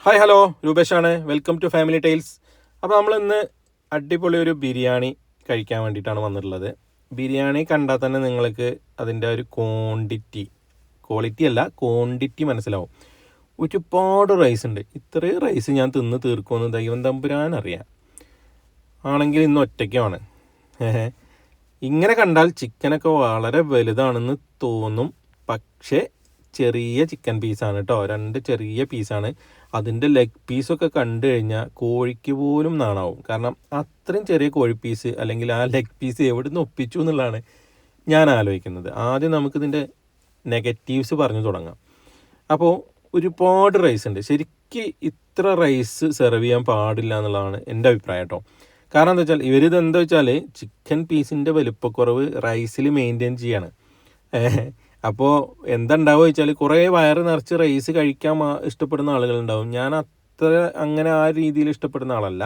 Hi hello രൂപേഷാണ്. Welcome to family tiles. അപ്പോൾ നമ്മളിന്ന് അടിപൊളി ഒരു ബിരിയാണി കഴിക്കാൻ വേണ്ടിയിട്ടാണ് വന്നിട്ടുള്ളത്. ബിരിയാണി കണ്ടാൽ തന്നെ നിങ്ങൾക്ക് അതിൻ്റെ ഒരു ക്വാളിറ്റി അല്ല ക്വാണ്ടിറ്റി മനസ്സിലാവും. ഒരുപാട് റൈസ് ഉണ്ട്. ഇത്രയും റൈസ് ഞാൻ തിന്ന് തീർക്കുമെന്ന് ദൈവം തമ്പുരാൻ അറിയാം. ആണെങ്കിൽ ഇന്ന് ഒറ്റയ്ക്കുമാണ്. ഇങ്ങനെ കണ്ടാൽ ചിക്കനൊക്കെ വളരെ വലുതാണെന്ന് തോന്നും. പക്ഷേ ചെറിയ ചിക്കൻ പീസാണ് കേട്ടോ, 2 ചെറിയ പീസാണ്. അതിൻ്റെ ലെഗ് പീസൊക്കെ കണ്ടു കഴിഞ്ഞാൽ കോഴിക്ക് പോലും നാണാവും. കാരണം അത്രയും ചെറിയ കോഴി പീസ് അല്ലെങ്കിൽ ആ ലെഗ് പീസ് എവിടെ നിന്ന് ഒപ്പിച്ചു എന്നുള്ളതാണ് ഞാൻ ആലോചിക്കുന്നത്. ആദ്യം നമുക്കിതിൻ്റെ നെഗറ്റീവ്സ് പറഞ്ഞു തുടങ്ങാം. അപ്പോൾ ഒരുപാട് റൈസ് ഉണ്ട്. ശരിക്ക് ഇത്ര റൈസ് സെർവ് ചെയ്യാൻ പാടില്ല എന്നുള്ളതാണ് എൻ്റെ അഭിപ്രായം കേട്ടോ. കാരണം എന്താ വെച്ചാൽ ഇവരിതെന്താ വെച്ചാൽ ചിക്കൻ പീസിൻ്റെ വലുപ്പക്കുറവ് റൈസിൽ മെയിൻറ്റെയിൻ ചെയ്യാണ്. അപ്പോൾ എന്താ ഉണ്ടാവുക വെച്ചാൽ കുറേ വയറ് നിറച്ച് റൈസ് കഴിക്കാൻ ഇഷ്ടപ്പെടുന്ന ആളുകളുണ്ടാവും. ഞാൻ അത്ര അങ്ങനെ ആ രീതിയിൽ ഇഷ്ടപ്പെടുന്ന ആളല്ല.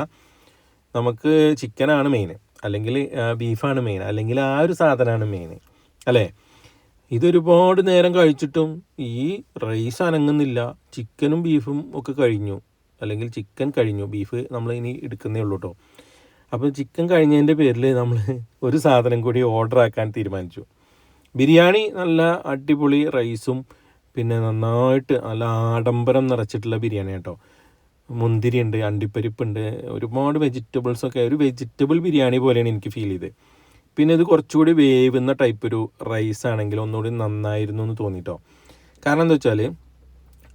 നമുക്ക് ചിക്കനാണ് മെയിൻ, അല്ലെങ്കിൽ ബീഫാണ് മെയിൻ, അല്ലെങ്കിൽ ആ ഒരു സാധനമാണ് മെയിൻ അല്ലേ. ഇതൊരുപാട് നേരം കഴിച്ചിട്ടും ഈ റൈസ് അനങ്ങുന്നില്ല. ചിക്കനും ബീഫും ഒക്കെ കഴിഞ്ഞു, അല്ലെങ്കിൽ ചിക്കൻ കഴിഞ്ഞു, ബീഫ് നമ്മൾ ഇനി എടുക്കുന്നേ ഉള്ളൂ കേട്ടോ. അപ്പോൾ ചിക്കൻ കഴിഞ്ഞതിൻ്റെ പേരിൽ നമ്മൾ ഒരു സാധനം കൂടി ഓർഡർ ആക്കാൻ തീരുമാനിച്ചു. ബിരിയാണി നല്ല അടിപൊളി റൈസും പിന്നെ നന്നായിട്ട് നല്ല ആഡംബരം നിറച്ചിട്ടുള്ള ബിരിയാണി കേട്ടോ. മുന്തിരി ഉണ്ട്, അണ്ടിപ്പരിപ്പുണ്ട്, ഒരുപാട് വെജിറ്റബിൾസൊക്കെ, ഒരു വെജിറ്റബിൾ ബിരിയാണി പോലെയാണ് എനിക്ക് ഫീൽ ചെയ്തത്. പിന്നെ ഇത് കുറച്ചുകൂടി വേവുന്ന ടൈപ്പ് ഒരു റൈസ് ആണെങ്കിൽ ഒന്നുകൂടി നന്നായിരുന്നു എന്ന് തോന്നിട്ടോ. കാരണം എന്താ വെച്ചാൽ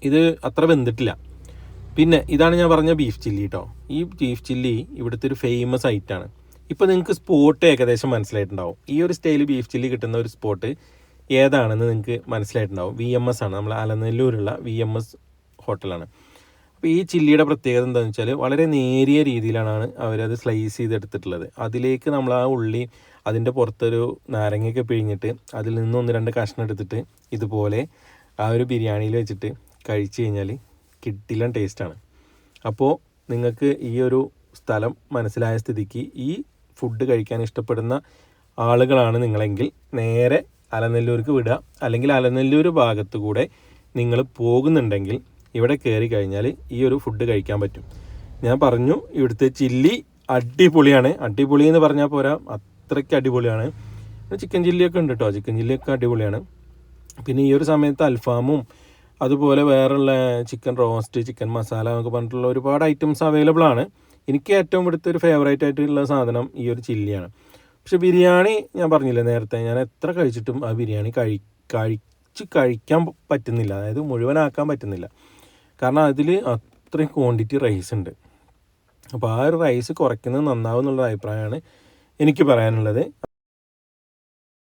ഇത് അത്ര വെന്തിട്ടില്ല. പിന്നെ ഇതാണ് ഞാൻ പറഞ്ഞ ബീഫ് ചില്ലി കേട്ടോ. ഈ ബീഫ് ചില്ലി ഇവിടുത്തെ ഒരു ഫേമസ് ഐറ്റാണ്. ഇപ്പോൾ നിങ്ങൾക്ക് സ്പോട്ട് ഏകദേശം മനസ്സിലായിട്ടുണ്ടാവും. ഈ ഒരു സ്റ്റൈൽ ബീഫ് ചില്ലി കിട്ടുന്ന ഒരു സ്പോട്ട് ഏതാണെന്ന് നിങ്ങൾക്ക് മനസ്സിലായിട്ടുണ്ടാവും. VMS ആണ്, നമ്മൾ അലനല്ലൂരുള്ള VMS ഹോട്ടലാണ്. അപ്പോൾ ഈ ചില്ലിയുടെ പ്രത്യേകത എന്താണെന്ന് വെച്ചാൽ വളരെ നേരിയ രീതിയിലാണ് അവരത് സ്ലൈസ് ചെയ്തെടുത്തിട്ടുള്ളത്. അതിലേക്ക് നമ്മൾ ആ ഉള്ളി, അതിൻ്റെ പുറത്തൊരു നാരങ്ങയൊക്കെ പിഴിഞ്ഞിട്ട് അതിൽ നിന്ന് 1-2 കഷ്ണം എടുത്തിട്ട് ഇതുപോലെ ആ ഒരു ബിരിയാണിയിൽ വെച്ചിട്ട് കഴിച്ച് കഴിഞ്ഞാൽ കിടിലൻ ടേസ്റ്റാണ്. അപ്പോൾ നിങ്ങൾക്ക് ഈ ഒരു സ്ഥലം മനസ്സിലായ സ്ഥിതിക്ക് ഈ ഫുഡ് കഴിക്കാൻ ഇഷ്ടപ്പെടുന്ന ആളുകളാണ് നിങ്ങളെങ്കിൽ നേരെ അലനല്ലൂർക്ക് വിടുക. അല്ലെങ്കിൽ അലനല്ലൂർ ഭാഗത്തു കൂടെ നിങ്ങൾ പോകുന്നുണ്ടെങ്കിൽ ഇവിടെ കയറി കഴിഞ്ഞാൽ ഈ ഒരു ഫുഡ് കഴിക്കാൻ പറ്റും. ഞാൻ പറഞ്ഞു, ഇവിടുത്തെ ചില്ലി അടിപൊളിയാണ്. അടിപൊളി എന്ന് പറഞ്ഞാൽ പോരാ, അത്രയ്ക്ക് അടിപൊളിയാണ്. ചിക്കൻ ചില്ലിയൊക്കെ ഉണ്ട് കേട്ടോ, ചിക്കൻ ചില്ലിയൊക്കെ അടിപൊളിയാണ്. പിന്നെ ഈ ഒരു സമയത്ത് അൽഫാമും അതുപോലെ വേറെയുള്ള ചിക്കൻ റോസ്റ്റ്, ചിക്കൻ മസാല എന്നൊക്കെ പറഞ്ഞിട്ടുള്ള ഒരുപാട് ഐറ്റംസ് അവൈലബിൾ ആണ്. എനിക്ക് ഏറ്റവും ഇവിടുത്തെ ഒരു ഫേവറേറ്റ് ആയിട്ടുള്ള സാധനം ഈ ഒരു ചില്ലിയാണ്. പക്ഷെ ബിരിയാണി ഞാൻ പറഞ്ഞില്ലേ നേരത്തെ, ഞാൻ എത്ര കഴിച്ചിട്ടും ആ ബിരിയാണി കഴിക്കാൻ പറ്റുന്നില്ല, അതായത് മുഴുവനാക്കാൻ പറ്റുന്നില്ല. കാരണം അതിൽ അത്രയും ക്വാണ്ടിറ്റി റൈസ് ഉണ്ട്. അപ്പോൾ ആ ഒരു റൈസ് കുറയ്ക്കുന്നത് നന്നാവും എന്നുള്ള അഭിപ്രായമാണ് എനിക്ക് പറയാനുള്ളത്.